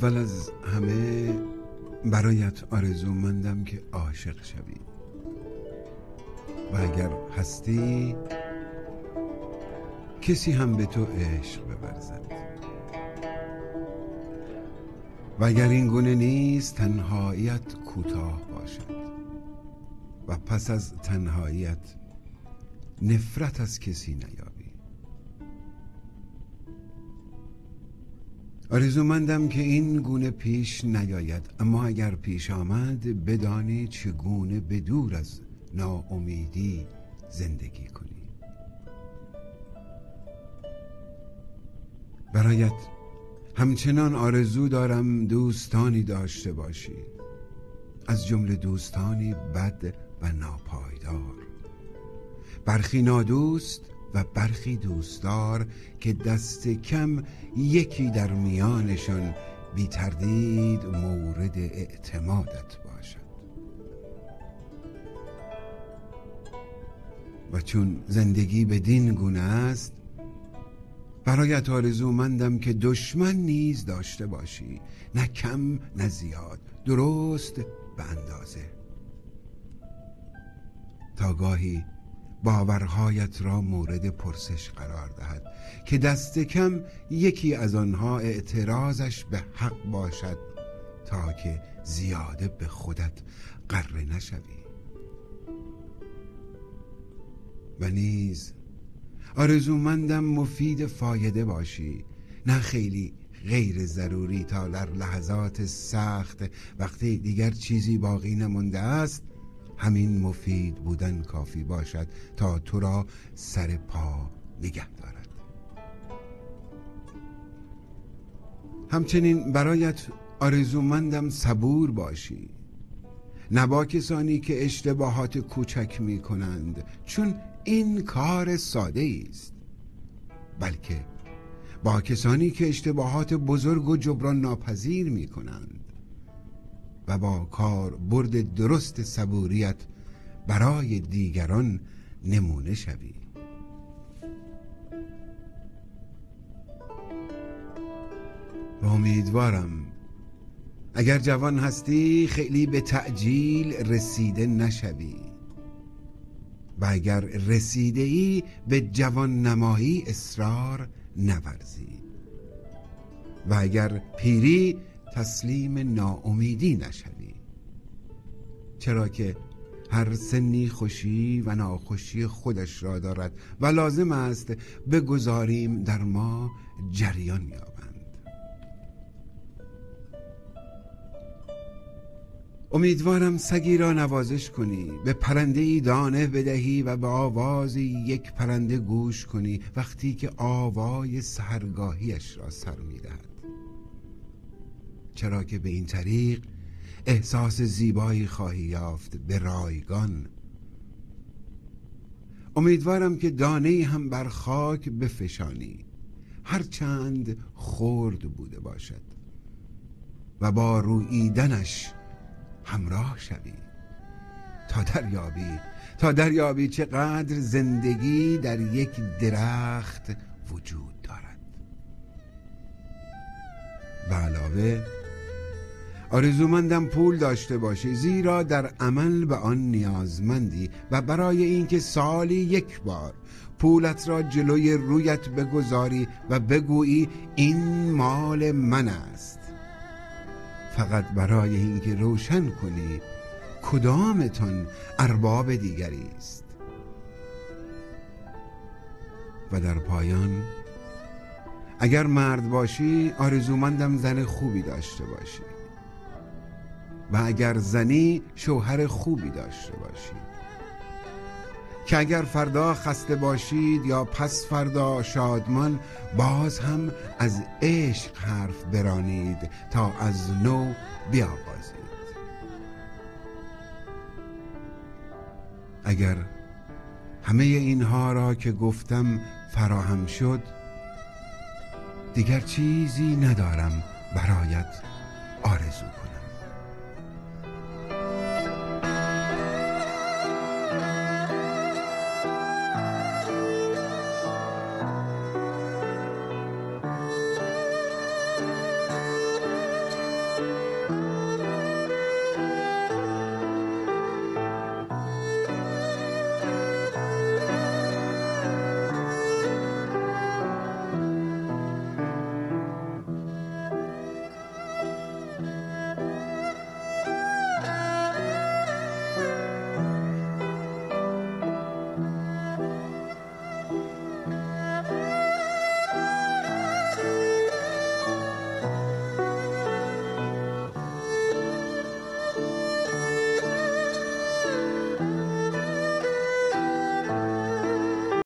اول از همه برایت آرزومندم که عاشق شوی و اگر هستی کسی هم به تو عشق بورزد و اگر این گونه نیست تنهاییت کوتاه باشد و پس از تنهاییت نفرت از کسی نیابی. آرزومندم که این گونه پیش نیاید، اما اگر پیش آمد بدانی چگونه به دور از ناامیدی زندگی کنی. برایت همچنان آرزو دارم دوستانی داشته باشی، از جمله دوستانی بد و ناپایدار، برخی نادوست و برخی دوستدار که دست کم یکی در میانشان بی تردید مورد اعتمادت باشد. و چون زندگی بدین گونه است برایت آرزومندم که دشمن نیز داشته باشی، نه کم نه زیاد، درست به اندازه، تا گاهی باورهایت را مورد پرسش قرار دهد که دست کم یکی از آنها اعتراضش به حق باشد تا که زیاده به خودت غره نشوی. و نیز آرزومندم مفید فایده باشی، نه خیلی غیر ضروری، تا در لحظات سخت وقتی دیگر چیزی باقی نمانده است همین مفید بودن کافی باشد تا تو را سر پا نگه دارد. همچنین برایت آرزومندم صبور باشی، نه با کسانی که اشتباهات کوچک می کنند، چون این کار ساده است، بلکه با کسانی که اشتباهات بزرگ و جبران ناپذیر می کنند و با کار برد درست صبوریت برای دیگران نمونه شوی. و امیدوارم اگر جوان هستی خیلی به تعجیل رسیده نشوی و اگر رسیده ای به جوان نمایی اصرار نورزی و اگر پیری تسلیم ناامیدی نشوی، چرا که هر سنی خوشی و ناخوشی خودش را دارد و لازم است بگذاریم در ما جریان یابند. امیدوارم سگی را نوازش کنی، به پرنده‌ای دانه بدهی و به آواز یک پرنده گوش کنی وقتی که آوای سحرگاهیش را سر می‌دهد، چرا که به این طریق احساس زیبایی خواهی یافت به رایگان. امیدوارم که دانه‌ای هم بر خاک بفشانی، هرچند خرد بوده باشد، و با روییدنش همراه شوی تا دریابی چقدر زندگی در یک درخت وجود دارد. به علاوه آرزومندم پول داشته باشی، زیرا در عمل به آن نیازمندی و برای اینکه سالی یک بار پولت را جلوی رویت بگذاری و بگویی این مال من است، فقط برای اینکه روشن کنی کدامتان ارباب دیگری است. و در پایان اگر مرد باشی آرزومندم زن خوبی داشته باشی و اگر زنی شوهر خوبی داشته باشی، که اگر فردا خسته باشید یا پس فردا شادمان باز هم از عشق حرف برانید تا از نو بیاغازید. اگر همه اینها را که گفتم فراهم شد دیگر چیزی ندارم برایت